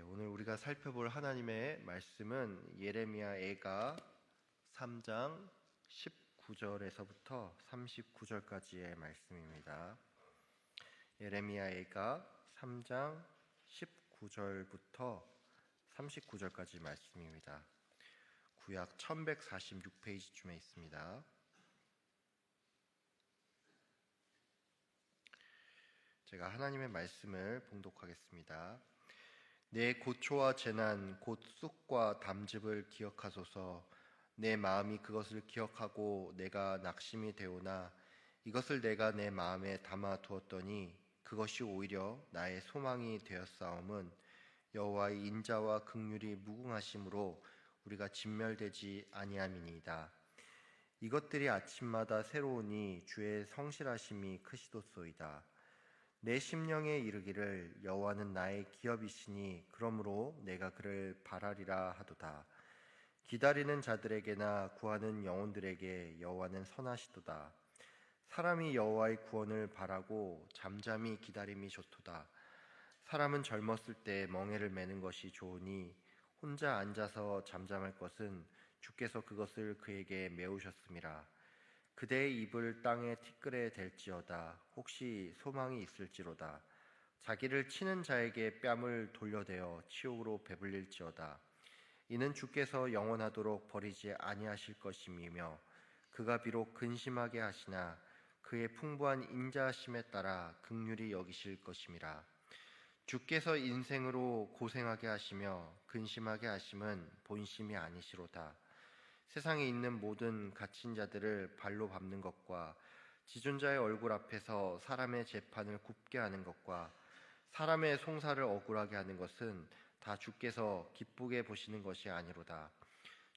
오늘 우리가 살펴볼 하나님의 말씀은 예레미야 애가 3장 19절에서부터 39절까지의 말씀입니다. 예레미야 애가 3장 19절부터 39절까지 말씀입니다. 구약 1146페이지쯤에 있습니다. 제가 하나님의 말씀을 봉독하겠습니다. 내 고초와 재난 곧 쑥과 담즙을 기억하소서. 내 마음이 그것을 기억하고 내가 낙심이 되오나 이것을 내가 내 마음에 담아 두었더니 그것이 오히려 나의 소망이 되었사옴은 여호와의 인자와 긍휼이 무궁하심으로 우리가 진멸되지 아니함이니이다. 이것들이 아침마다 새로우니 주의 성실하심이 크시도소이다. 내 심령에 이르기를 여호와는 나의 기업이시니 그러므로 내가 그를 바라리라 하도다. 기다리는 자들에게나 구하는 영혼들에게 여호와는 선하시도다. 사람이 여호와의 구원을 바라고 잠잠히 기다림이 좋도다. 사람은 젊었을 때 멍에를 매는 것이 좋으니 혼자 앉아서 잠잠할 것은 주께서 그것을 그에게 메우셨음이라. 그대의 입을 땅에 티끌에 댈지어다. 혹시 소망이 있을지로다. 자기를 치는 자에게 뺨을 돌려대어 치욕으로 배불릴지어다. 이는 주께서 영원하도록 버리지 아니하실 것임이며 그가 비록 근심하게 하시나 그의 풍부한 인자하심에 따라 긍휼히 여기실 것임이라. 주께서 인생으로 고생하게 하시며 근심하게 하심은 본심이 아니시로다. 세상에 있는 모든 갇힌 자들을 발로 밟는 것과 지존자의 얼굴 앞에서 사람의 재판을 굽게 하는 것과 사람의 송사를 억울하게 하는 것은 다 주께서 기쁘게 보시는 것이 아니로다.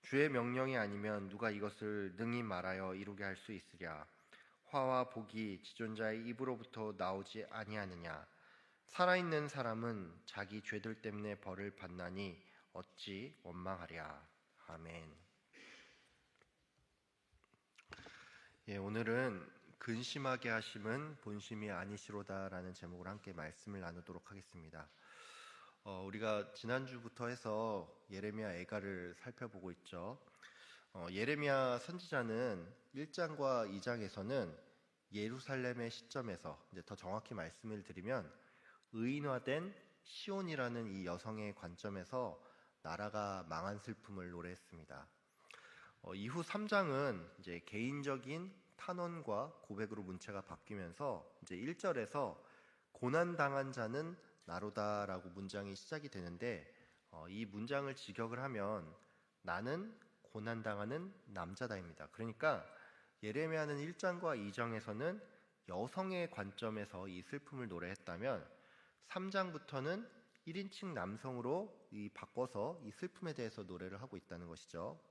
주의 명령이 아니면 누가 이것을 능히 말하여 이루게 할 수 있으랴. 화와 복이 지존자의 입으로부터 나오지 아니하느냐. 살아있는 사람은 자기 죄들 때문에 벌을 받나니 어찌 원망하랴. 아멘. 오늘은 근심하게 하심은 본심이 아니시로다라는 제목으로 함께 말씀을 나누도록 하겠습니다. 우리가 지난주부터 해서 예레미야 애가를 살펴보고 있죠. 예레미야 선지자는 1장과 2장에서는 예루살렘의 시점에서 이제 더 정확히 말씀을 드리면 의인화된 시온이라는 이 여성의 관점에서 나라가 망한 슬픔을 노래했습니다. 이후 3장은 이제 개인적인 탄원과 고백으로 문체가 바뀌면서 이제 1절에서 고난당한 자는 나로다라고 문장이 시작이 되는데 이 문장을 직역을 하면 나는 고난당하는 남자다입니다. 그러니까 예레미야는 1장과 2장에서는 여성의 관점에서 이 슬픔을 노래했다면 3장부터는 1인칭 남성으로 바꿔서 이 슬픔에 대해서 노래를 하고 있다는 것이죠.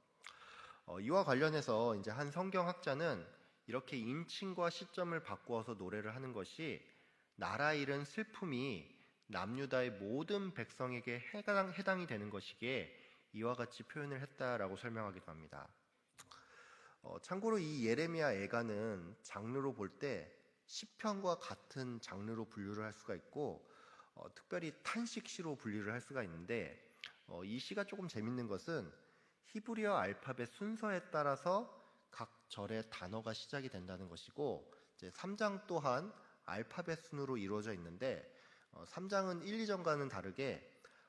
이와 관련해서 이제 한 성경학자는 이렇게 인칭과 시점을 바꾸어서 노래를 하는 것이 나라 잃은 슬픔이 남유다의 모든 백성에게 해당이 되는 것이기에 이와 같이 표현을 했다라고 설명하기도 합니다. 참고로 이 예레미야 애가는 장르로 볼 때 시편과 같은 장르로 분류를 할 수가 있고 특별히 탄식시로 분류를 할 수가 있는데 이 시가 조금 재밌는 것은 히브리어 알파벳 순서에 따라서 각 절의 단어가 시작이 된다는 것이고 이제 3장 또한 알파벳 순으로 이루어져 있는데 3장은 1, 2장과는 다르게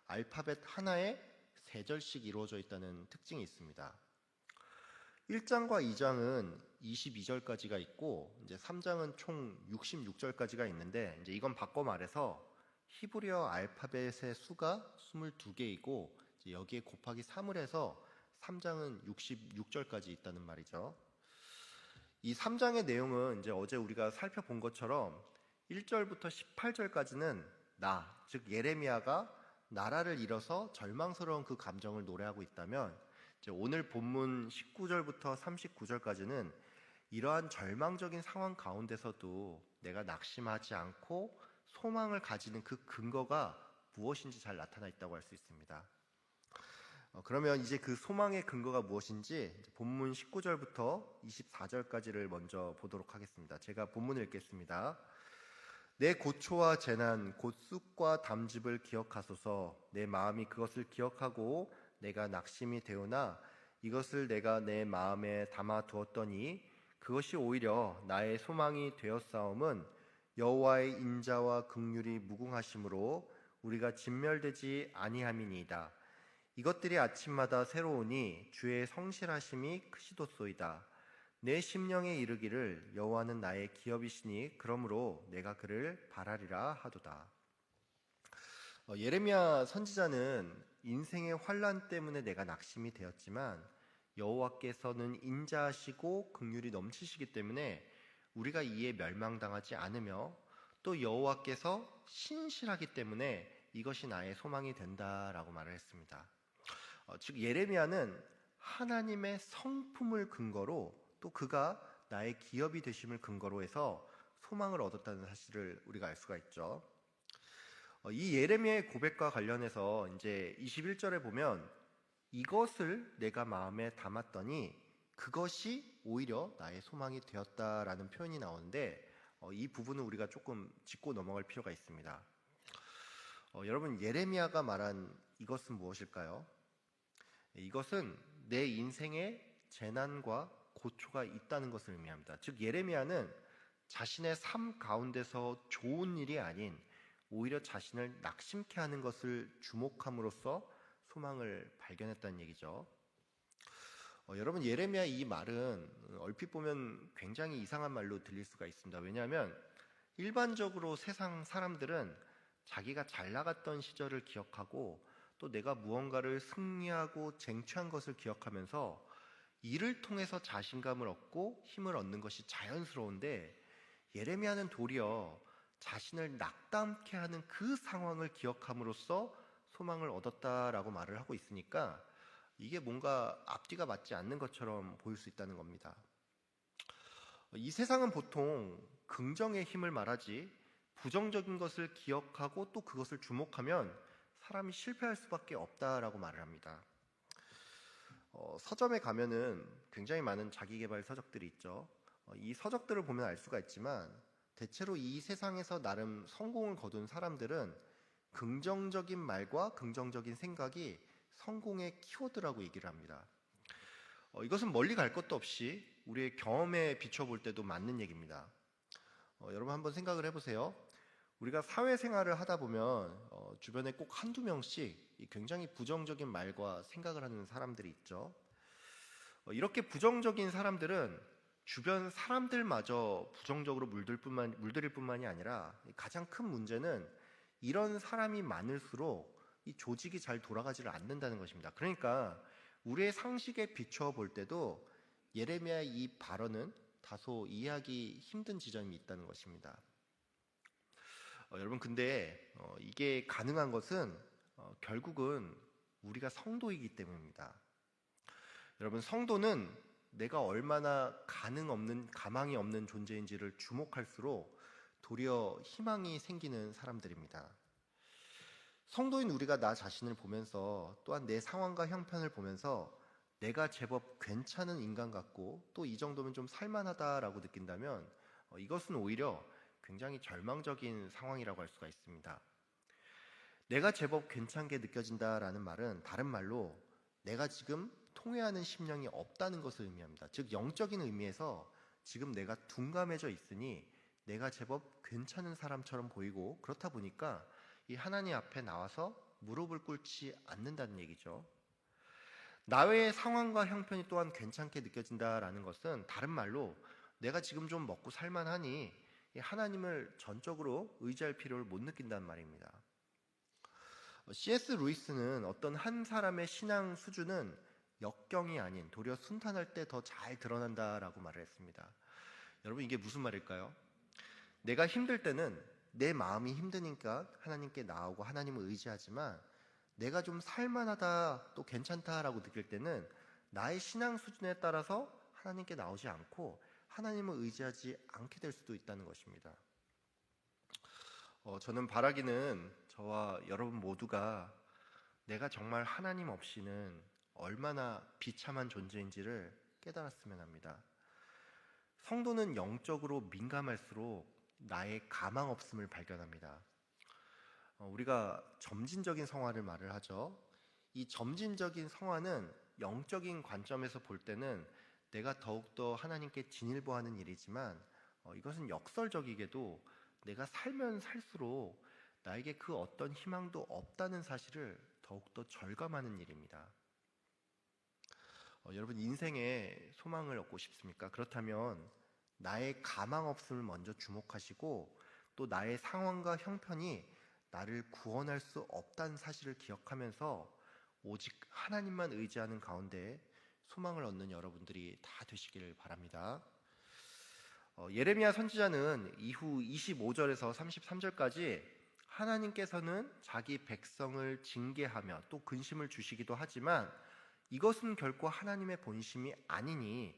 알파벳 하나에 3절씩 이루어져 있다는 특징이 있습니다. 1장과 2장은 22절까지가 있고 이제 3장은 총 66절까지가 있는데 이제 이건 바꿔 말해서 히브리어 알파벳의 수가 22개이고 여기에 곱하기 3을 해서 3장은 66절까지 있다는 말이죠. 이 3장의 내용은 이제 어제 우리가 살펴본 것처럼 1절부터 18절까지는 즉 예레미야가 나라를 잃어서 절망스러운 그 감정을 노래하고 있다면 이제 오늘 본문 19절부터 39절까지는 이러한 절망적인 상황 가운데서도 내가 낙심하지 않고 소망을 가지는 그 근거가 무엇인지 잘 나타나 있다고 할 수 있습니다. 그러면 이제 그 소망의 근거가 무엇인지 본문 19절부터 24절까지를 먼저 보도록 하겠습니다. 제가 본문을 읽겠습니다. 내 고초와 재난 곧 쑥과 담즙을 기억하소서. 내 마음이 그것을 기억하고 내가 낙심이 되오나 이것을 내가 내 마음에 담아 두었더니 그것이 오히려 나의 소망이 되었사옴은 여호와의 인자와 긍휼이 무궁하심으로 우리가 진멸되지 아니함이니이다. 이것들이 아침마다 새로우니 주의 성실하심이 크시도소이다. 내 심령에 이르기를 여호와는 나의 기업이시니 그러므로 내가 그를 바라리라 하도다. 예레미야 선지자는 인생의 환난 때문에 내가 낙심이 되었지만 여호와께서는 인자하시고 긍휼이 넘치시기 때문에 우리가 이에 멸망당하지 않으며 또 여호와께서 신실하기 때문에 이것이 나의 소망이 된다라고 말을 했습니다. 즉 예레미야는 하나님의 성품을 근거로 또 그가 나의 기업이 되심을 근거로 해서 소망을 얻었다는 사실을 우리가 알 수가 있죠. 이 예레미야의 고백과 관련해서 이제 21절에 보면 이것을 내가 마음에 담았더니 그것이 오히려 나의 소망이 되었다라는 표현이 나오는데 이 부분은 우리가 조금 짚고 넘어갈 필요가 있습니다. 여러분 예레미야가 말한 이것은 무엇일까요? 이것은 내 인생에 재난과 고초가 있다는 것을 의미합니다. 즉 예레미야는 자신의 삶 가운데서 좋은 일이 아닌 오히려 자신을 낙심케 하는 것을 주목함으로써 소망을 발견했다는 얘기죠. 여러분 예레미야 이 말은 얼핏 보면 굉장히 이상한 말로 들릴 수가 있습니다. 왜냐하면 일반적으로 세상 사람들은 자기가 잘 나갔던 시절을 기억하고 또 내가 무언가를 승리하고 쟁취한 것을 기억하면서 이를 통해서 자신감을 얻고 힘을 얻는 것이 자연스러운데 예레미야는 도리어 자신을 낙담케 하는 그 상황을 기억함으로써 소망을 얻었다라고 말을 하고 있으니까 이게 뭔가 앞뒤가 맞지 않는 것처럼 보일 수 있다는 겁니다. 이 세상은 보통 긍정의 힘을 말하지 부정적인 것을 기억하고 또 그것을 주목하면 사람이 실패할 수밖에 없다라고 말을 합니다. 서점에 가면은 굉장히 많은 자기계발 서적들이 있죠. 이 서적들을 보면 알 수가 있지만 대체로 이 세상에서 나름 성공을 거둔 사람들은 긍정적인 말과 긍정적인 생각이 성공의 키워드라고 얘기를 합니다. 이것은 멀리 갈 것도 없이 우리의 경험에 비춰볼 때도 맞는 얘기입니다. 여러분 한번 생각을 해보세요. 우리가 사회생활을 하다 보면 주변에 꼭 한두 명씩 굉장히 부정적인 말과 생각을 하는 사람들이 있죠. 이렇게 부정적인 사람들은 주변 사람들마저 부정적으로 물들일 뿐만이 아니라 가장 큰 문제는 이런 사람이 많을수록 이 조직이 잘 돌아가지를 않는다는 것입니다. 그러니까 우리의 상식에 비추어 볼 때도 예레미야의 이 발언은 다소 이해하기 힘든 지점이 있다는 것입니다. 여러분 근데 이게 가능한 것은 결국은 우리가 성도이기 때문입니다. 여러분 성도는 내가 얼마나 가망이 없는 존재인지를 주목할수록 도리어 희망이 생기는 사람들입니다. 성도인 우리가 나 자신을 보면서 또한 내 상황과 형편을 보면서 내가 제법 괜찮은 인간 같고 또 이 정도면 좀 살만하다라고 느낀다면 이것은 오히려 굉장히 절망적인 상황이라고 할 수가 있습니다. 내가 제법 괜찮게 느껴진다라는 말은 다른 말로 내가 지금 통회하는 심령이 없다는 것을 의미합니다. 즉 영적인 의미에서 지금 내가 둔감해져 있으니 내가 제법 괜찮은 사람처럼 보이고 그렇다 보니까 이 하나님 앞에 나와서 무릎을 꿇지 않는다는 얘기죠. 나의 상황과 형편이 또한 괜찮게 느껴진다라는 것은 다른 말로 내가 지금 좀 먹고 살만하니 하나님을 전적으로 의지할 필요를 못 느낀다는 말입니다. C.S. 루이스는 어떤 한 사람의 신앙 수준은 역경이 아닌 도리어 순탄할 때 더 잘 드러난다라고 말을 했습니다. 여러분 이게 무슨 말일까요? 내가 힘들 때는 내 마음이 힘드니까 하나님께 나오고 하나님을 의지하지만 내가 좀 살만하다 또 괜찮다라고 느낄 때는 나의 신앙 수준에 따라서 하나님께 나오지 않고 하나님을 의지하지 않게 될 수도 있다는 것입니다. 저는 바라기는 저와 여러분 모두가 내가 정말 하나님 없이는 얼마나 비참한 존재인지를 깨달았으면 합니다. 성도는 영적으로 민감할수록 나의 가망 없음을 발견합니다. 우리가 점진적인 성화를 말을 하죠. 이 점진적인 성화는 영적인 관점에서 볼 때는 내가 더욱더 하나님께 진일보하는 일이지만 이것은 역설적이게도 내가 살면 살수록 나에게 그 어떤 희망도 없다는 사실을 더욱더 절감하는 일입니다. 여러분 인생에 소망을 얻고 싶습니까? 그렇다면 나의 가망 없음을 먼저 주목하시고 또 나의 상황과 형편이 나를 구원할 수 없다는 사실을 기억하면서 오직 하나님만 의지하는 가운데 소망을 얻는 여러분들이 다 되시길 바랍니다. 예레미야 선지자는 이후 25절에서 33절까지 하나님께서는 자기 백성을 징계하며 또 근심을 주시기도 하지만 이것은 결코 하나님의 본심이 아니니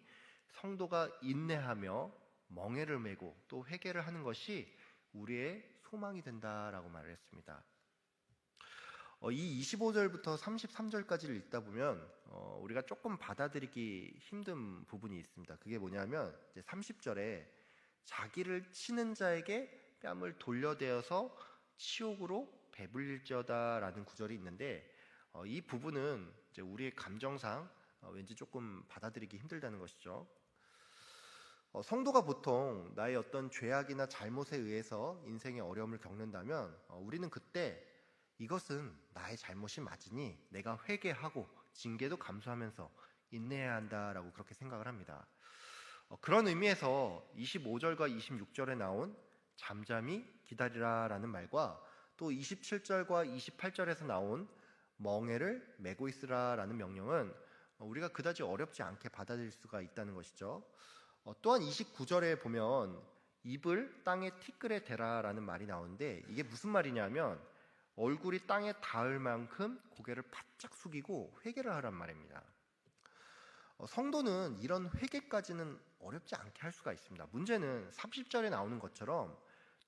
성도가 인내하며 멍에를 메고 또 회개를 하는 것이 우리의 소망이 된다라고 말을 했습니다. 이 25절부터 33절까지를 읽다 보면 우리가 조금 받아들이기 힘든 부분이 있습니다. 그게 뭐냐면 이제 30절에 자기를 치는 자에게 뺨을 돌려대어서 치욕으로 배불릴지어다라는 구절이 있는데 이 부분은 이제 우리의 감정상 왠지 조금 받아들이기 힘들다는 것이죠. 성도가 보통 나의 어떤 죄악이나 잘못에 의해서 인생의 어려움을 겪는다면 우리는 그때 이것은 나의 잘못이 맞으니 내가 회개하고 징계도 감수하면서 인내해야 한다라고 그렇게 생각을 합니다. 그런 의미에서 25절과 26절에 나온 잠잠히 기다리라라는 말과 또 27절과 28절에서 나온 멍에를 메고 있으라라는 명령은 우리가 그다지 어렵지 않게 받아들일 수가 있다는 것이죠. 또한 29절에 보면 입을 땅에 티끌에 대라라는 말이 나오는데 이게 무슨 말이냐면 얼굴이 땅에 닿을 만큼 고개를 바짝 숙이고 회개를 하란 말입니다. 성도는 이런 회개까지는 어렵지 않게 할 수가 있습니다. 문제는 30절에 나오는 것처럼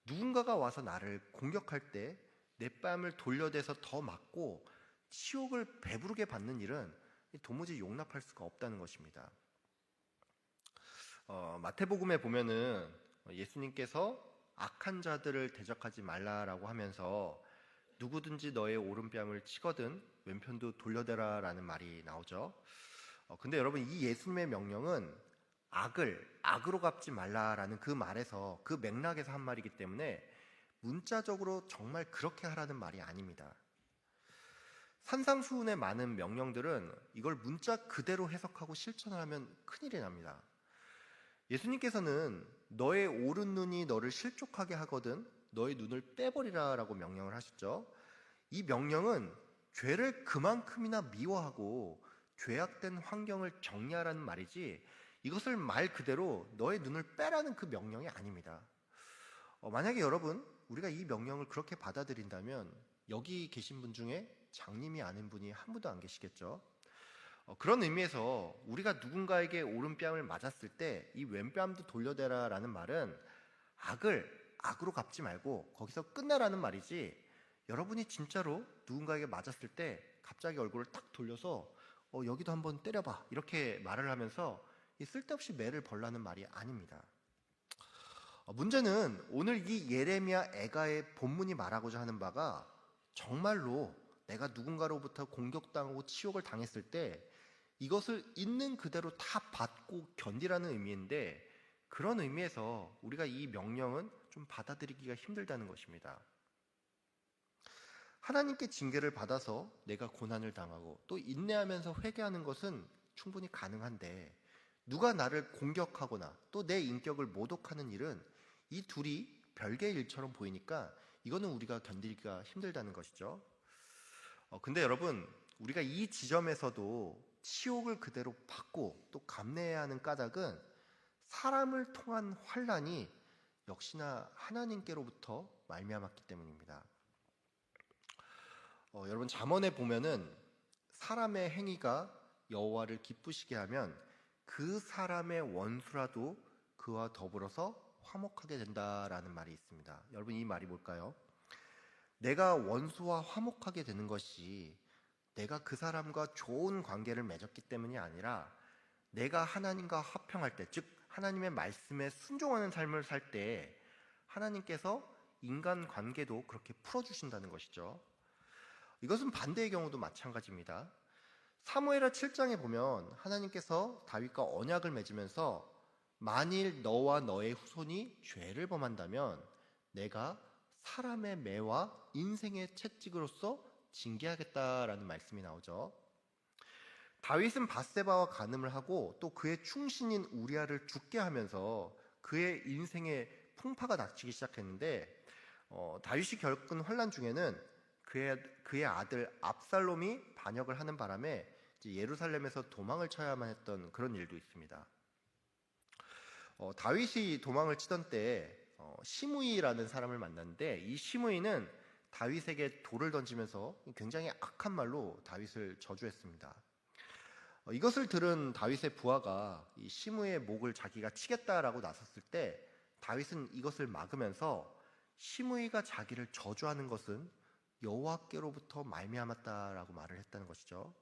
누군가가 와서 나를 공격할 때 내 뺨을 돌려대서 더 맞고 치욕을 배부르게 받는 일은 도무지 용납할 수가 없다는 것입니다. 마태복음에 보면은 예수님께서 악한 자들을 대적하지 말라라고 하면서 누구든지 너의 오른뺨을 치거든 왼편도 돌려대라라는 말이 나오죠. 근데 여러분 이 예수님의 명령은 악을 악으로 갚지 말라라는 그 말에서 그 맥락에서 한 말이기 때문에 문자적으로 정말 그렇게 하라는 말이 아닙니다. 산상수훈의 많은 명령들은 이걸 문자 그대로 해석하고 실천을 하면 큰일이 납니다. 예수님께서는 너의 오른 눈이 너를 실족하게 하거든 너의 눈을 빼버리라 라고 명령을 하셨죠. 이 명령은 죄를 그만큼이나 미워하고 죄악된 환경을 정리하라는 말이지 이것을 말 그대로 너의 눈을 빼라는 그 명령이 아닙니다. 만약에 여러분 우리가 이 명령을 그렇게 받아들인다면 여기 계신 분 중에 장님이 아는 분이 한 분도 안 계시겠죠. 그런 의미에서 우리가 누군가에게 오른뺨을 맞았을 때 이 왼뺨도 돌려대라 라는 말은 악을 악으로 갚지 말고 거기서 끝내라는 말이지 여러분이 진짜로 누군가에게 맞았을 때 갑자기 얼굴을 딱 돌려서 여기도 한번 때려봐 이렇게 말을 하면서 쓸데없이 매를 벌라는 말이 아닙니다. 문제는 오늘 이 예레미야 애가의 본문이 말하고자 하는 바가 정말로 내가 누군가로부터 공격당하고 치욕을 당했을 때 이것을 있는 그대로 다 받고 견디라는 의미인데 그런 의미에서 우리가 이 명령은 좀 받아들이기가 힘들다는 것입니다. 하나님께 징계를 받아서 내가 고난을 당하고 또 인내하면서 회개하는 것은 충분히 가능한데 누가 나를 공격하거나 또 내 인격을 모독하는 일은 이 둘이 별개의 일처럼 보이니까 이거는 우리가 견디기가 힘들다는 것이죠. 근데 여러분 우리가 이 지점에서도 치욕을 그대로 받고 또 감내해야 하는 까닭은 사람을 통한 환난이 역시나 하나님께로부터 말미암았기 때문입니다. 여러분 잠언에 보면은 사람의 행위가 여호와를 기쁘시게 하면 그 사람의 원수라도 그와 더불어서 화목하게 된다라는 말이 있습니다. 여러분 이 말이 뭘까요? 내가 원수와 화목하게 되는 것이 내가 그 사람과 좋은 관계를 맺었기 때문이 아니라 내가 하나님과 화평할 때, 즉 하나님의 말씀에 순종하는 삶을 살 때 하나님께서 인간 관계도 그렇게 풀어주신다는 것이죠. 이것은 반대의 경우도 마찬가지입니다. 사무엘하 7장에 보면 하나님께서 다윗과 언약을 맺으면서 만일 너와 너의 후손이 죄를 범한다면 내가 사람의 매와 인생의 채찍으로서 징계하겠다라는 말씀이 나오죠. 다윗은 밧세바와 간음을 하고 또 그의 충신인 우리아를 죽게 하면서 그의 인생에 풍파가 닥치기 시작했는데 다윗이 겪은 환난 중에는 그의 아들 압살롬이 반역을 하는 바람에 이제 예루살렘에서 도망을 쳐야만 했던 그런 일도 있습니다. 다윗이 도망을 치던 때 시므이라는 사람을 만났는데 이 시므이는 다윗에게 돌을 던지면서 굉장히 악한 말로 다윗을 저주했습니다. 이것을 들은 다윗의 부하가 이 시므이의 목을 자기가 치겠다라고 나섰을 때 다윗은 이것을 막으면서 시므이가 자기를 저주하는 것은 여호와께로부터 말미암았다라고 말을 했다는 것이죠.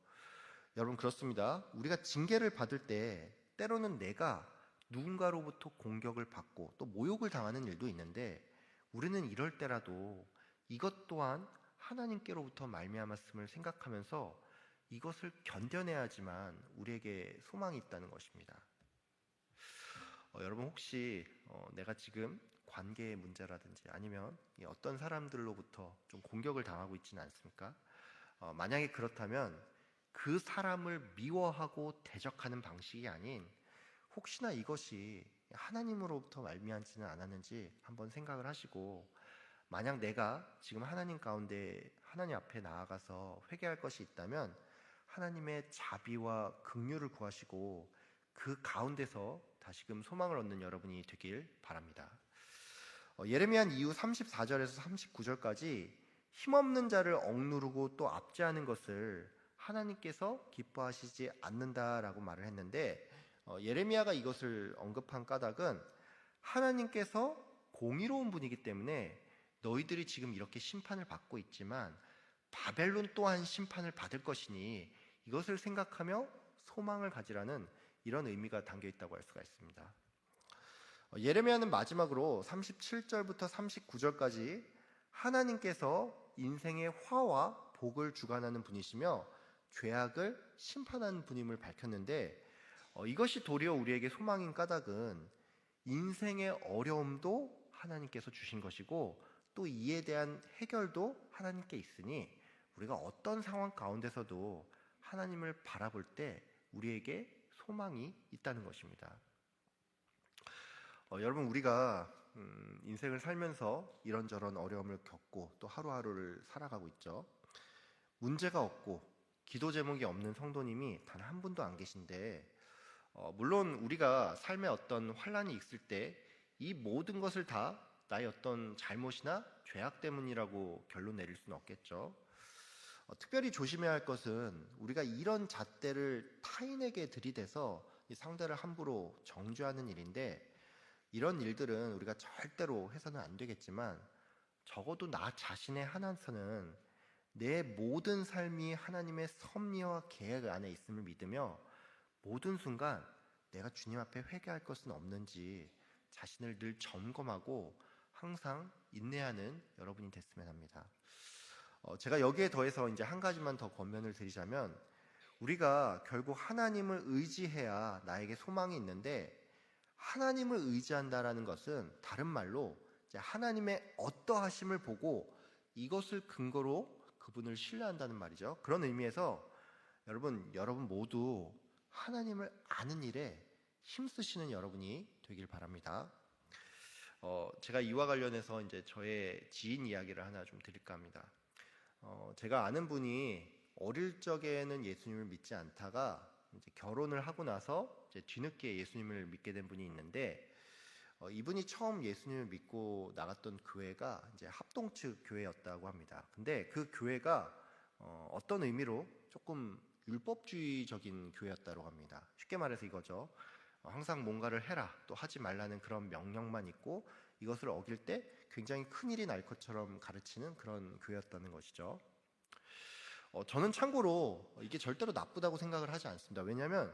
여러분, 그렇습니다. 우리가 징계를 받을 때 때로는 내가 누군가로부터 공격을 받고 또 모욕을 당하는 일도 있는데 우리는 이럴 때라도 이것 또한 하나님께로부터 말미암았음을 생각하면서 이것을 견뎌내야지만 우리에게 소망이 있다는 것입니다. 여러분, 혹시 내가 지금 관계의 문제라든지 아니면 어떤 사람들로부터 좀 공격을 당하고 있지는 않습니까? 만약에 그렇다면 그 사람을 미워하고 대적하는 방식이 아닌 혹시나 이것이 하나님으로부터 말미암지는 않았는지 한번 생각을 하시고, 만약 내가 지금 하나님 가운데 하나님 앞에 나아가서 회개할 것이 있다면 하나님의 자비와 긍휼을 구하시고 그 가운데서 다시금 소망을 얻는 여러분이 되길 바랍니다. 예레미야 이후 34절에서 39절까지 힘없는 자를 억누르고 또 압제하는 것을 하나님께서 기뻐하시지 않는다라고 말을 했는데, 예레미야가 이것을 언급한 까닭은 하나님께서 공의로운 분이기 때문에 너희들이 지금 이렇게 심판을 받고 있지만 바벨론 또한 심판을 받을 것이니 이것을 생각하며 소망을 가지라는 이런 의미가 담겨 있다고 할 수가 있습니다. 예레미야는 마지막으로 37절부터 39절까지 하나님께서 인생의 화와 복을 주관하는 분이시며 죄악을 심판하는 분임을 밝혔는데, 이것이 도리어 우리에게 소망인 까닭은 인생의 어려움도 하나님께서 주신 것이고 또 이에 대한 해결도 하나님께 있으니 우리가 어떤 상황 가운데서도 하나님을 바라볼 때 우리에게 소망이 있다는 것입니다. 여러분, 우리가 인생을 살면서 이런저런 어려움을 겪고 또 하루하루를 살아가고 있죠. 문제가 없고 기도 제목이 없는 성도님이 단 한 분도 안 계신데, 물론 우리가 삶에 어떤 환난이 있을 때 이 모든 것을 다 나의 어떤 잘못이나 죄악 때문이라고 결론 내릴 수는 없겠죠. 특별히 조심해야 할 것은 우리가 이런 잣대를 타인에게 들이대서 이 상대를 함부로 정죄하는 일인데, 이런 일들은 우리가 절대로 해서는 안 되겠지만 적어도 나 자신의 한한서는 내 모든 삶이 하나님의 섭리와 계획 안에 있음을 믿으며 모든 순간 내가 주님 앞에 회개할 것은 없는지 자신을 늘 점검하고 항상 인내하는 여러분이 됐으면 합니다. 제가 여기에 더해서 이제 한 가지만 더 권면을 드리자면, 우리가 결국 하나님을 의지해야 나에게 소망이 있는데, 하나님을 의지한다라는 것은 다른 말로 이제 하나님의 어떠하심을 보고 이것을 근거로 그분을 신뢰한다는 말이죠. 그런 의미에서 여러분 모두 하나님을 아는 일에 힘쓰시는 여러분이 되길 바랍니다. 제가 이와 관련해서 이제 저의 지인 이야기를 하나 좀 드릴까 합니다. 제가 아는 분이 어릴 적에는 예수님을 믿지 않다가 이제 결혼을 하고 나서 이제 뒤늦게 예수님을 믿게 된 분이 있는데, 이분이 처음 예수님을 믿고 나갔던 교회가 이제 합동측 교회였다고 합니다. 근데 그 교회가 어떤 의미로 조금 율법주의적인 교회였다고 합니다. 쉽게 말해서 이거죠. 항상 뭔가를 해라, 또 하지 말라는 그런 명령만 있고 이것을 어길 때 굉장히 큰일이 날 것처럼 가르치는 그런 교회였다는 것이죠. 저는 참고로 이게 절대로 나쁘다고 생각을 하지 않습니다. 왜냐하면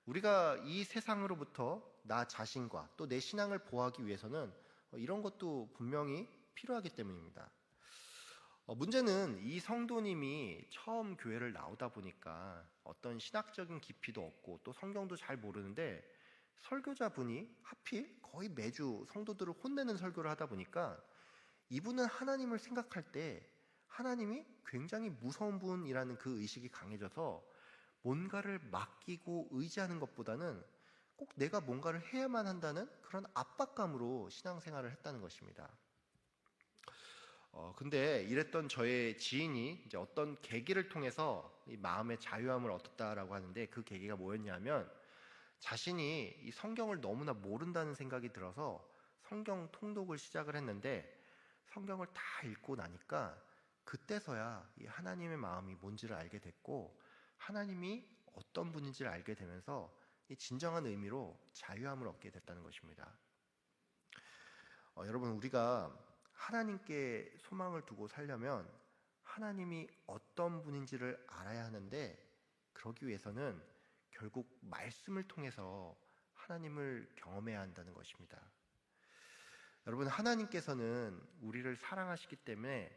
우리가 이 세상으로부터 나 자신과 또 내 신앙을 보호하기 위해서는 이런 것도 분명히 필요하기 때문입니다. 문제는 이 성도님이 처음 교회를 나오다 보니까 어떤 신학적인 깊이도 없고 또 성경도 잘 모르는데, 설교자분이 하필 거의 매주 성도들을 혼내는 설교를 하다 보니까 이분은 하나님을 생각할 때 하나님이 굉장히 무서운 분이라는 그 의식이 강해져서 뭔가를 맡기고 의지하는 것보다는 꼭 내가 뭔가를 해야만 한다는 그런 압박감으로 신앙생활을 했다는 것입니다. 근데 이랬던 저의 지인이 이제 어떤 계기를 통해서 이 마음의 자유함을 얻었다라고 하는데, 그 계기가 뭐였냐면, 자신이 이 성경을 너무나 모른다는 생각이 들어서 성경 통독을 시작을 했는데, 성경을 다 읽고 나니까 그때서야 이 하나님의 마음이 뭔지를 알게 됐고, 하나님이 어떤 분인지를 알게 되면서 이 진정한 의미로 자유함을 얻게 됐다는 것입니다. 여러분, 우리가 하나님께 소망을 두고 살려면 하나님이 어떤 분인지를 알아야 하는데, 그러기 위해서는 결국 말씀을 통해서 하나님을 경험해야 한다는 것입니다. 여러분, 하나님께서는 우리를 사랑하시기 때문에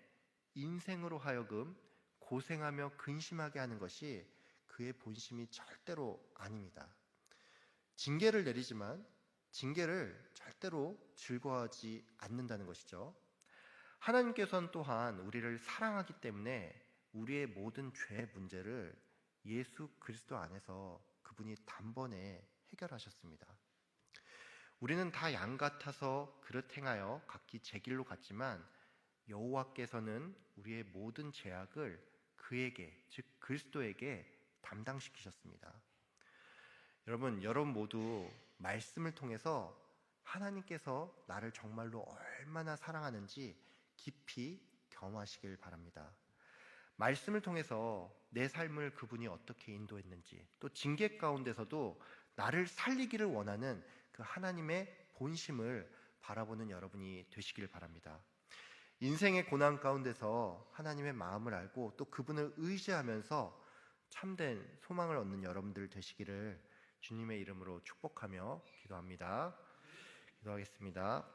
인생으로 하여금 고생하며 근심하게 하는 것이 그의 본심이 절대로 아닙니다. 징계를 내리지만 징계를 절대로 즐거워하지 않는다는 것이죠. 하나님께서는 또한 우리를 사랑하기 때문에 우리의 모든 죄의 문제를 예수 그리스도 안에서 그분이 단번에 해결하셨습니다. 우리는 다 양 같아서 그릇 행하여 각기 제 길로 갔지만 여호와께서는 우리의 모든 죄악을 그에게, 즉 그리스도에게 담당시키셨습니다. 여러분 모두 말씀을 통해서 하나님께서 나를 정말로 얼마나 사랑하는지 깊이 경험하시길 바랍니다. 말씀을 통해서 내 삶을 그분이 어떻게 인도했는지, 또 징계 가운데서도 나를 살리기를 원하는 그 하나님의 본심을 바라보는 여러분이 되시길 바랍니다. 인생의 고난 가운데서 하나님의 마음을 알고 또 그분을 의지하면서 참된 소망을 얻는 여러분들 되시기를 주님의 이름으로 축복하며 기도합니다. 기도하겠습니다.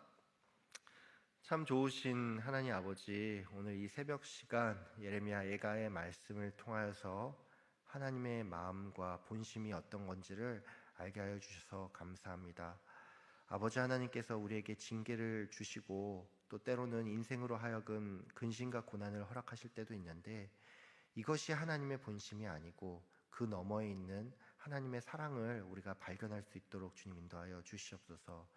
참 좋으신 하나님 아버지, 오늘 이 새벽 시간 예레미야 예가의 말씀을 통하여서 하나님의 마음과 본심이 어떤 건지를 알게 하여 주셔서 감사합니다. 아버지 하나님께서 우리에게 징계를 주시고 또 때로는 인생으로 하여금 근심과 고난을 허락하실 때도 있는데, 이것이 하나님의 본심이 아니고 그 너머에 있는 하나님의 사랑을 우리가 발견할 수 있도록 주님 인도하여 주시옵소서.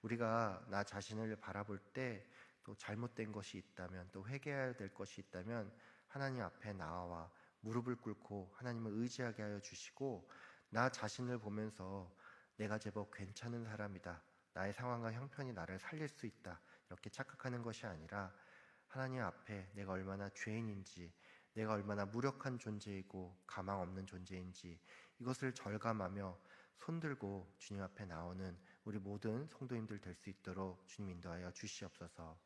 우리가 나 자신을 바라볼 때 또 잘못된 것이 있다면, 또 회개해야 될 것이 있다면 하나님 앞에 나와 무릎을 꿇고 하나님을 의지하게 하여 주시고, 나 자신을 보면서 내가 제법 괜찮은 사람이다, 나의 상황과 형편이 나를 살릴 수 있다, 이렇게 착각하는 것이 아니라 하나님 앞에 내가 얼마나 죄인인지, 내가 얼마나 무력한 존재이고 가망 없는 존재인지 이것을 절감하며 손들고 주님 앞에 나오는 우리 모든 성도님들 될 수 있도록 주님 인도하여 주시옵소서.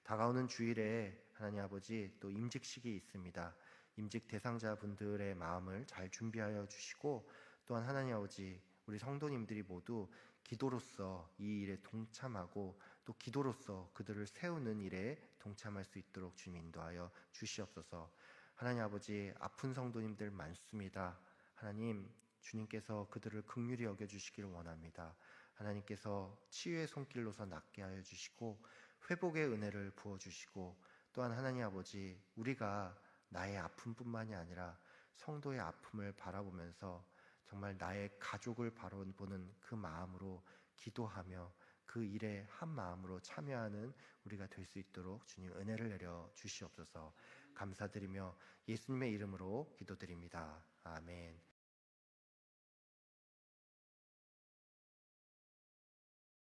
다가오는 주일에 하나님 아버지 또 임직식이 있습니다. 임직 대상자분들의 마음을 잘 준비하여 주시고, 또한 하나님 아버지 우리 성도님들이 모두 기도로서 이 일에 동참하고 또 기도로서 그들을 세우는 일에 동참할 수 있도록 주님 인도하여 주시옵소서. 하나님 아버지, 아픈 성도님들 많습니다. 하나님, 주님께서 그들을 긍휼히 여겨주시기를 원합니다. 하나님께서 치유의 손길로서 낫게 하여 주시고 회복의 은혜를 부어주시고, 또한 하나님 아버지 우리가 나의 아픔뿐만이 아니라 성도의 아픔을 바라보면서 정말 나의 가족을 바라보는 그 마음으로 기도하며 그 일에 한 마음으로 참여하는 우리가 될 수 있도록 주님 은혜를 내려 주시옵소서. 감사드리며 예수님의 이름으로 기도드립니다. 아멘.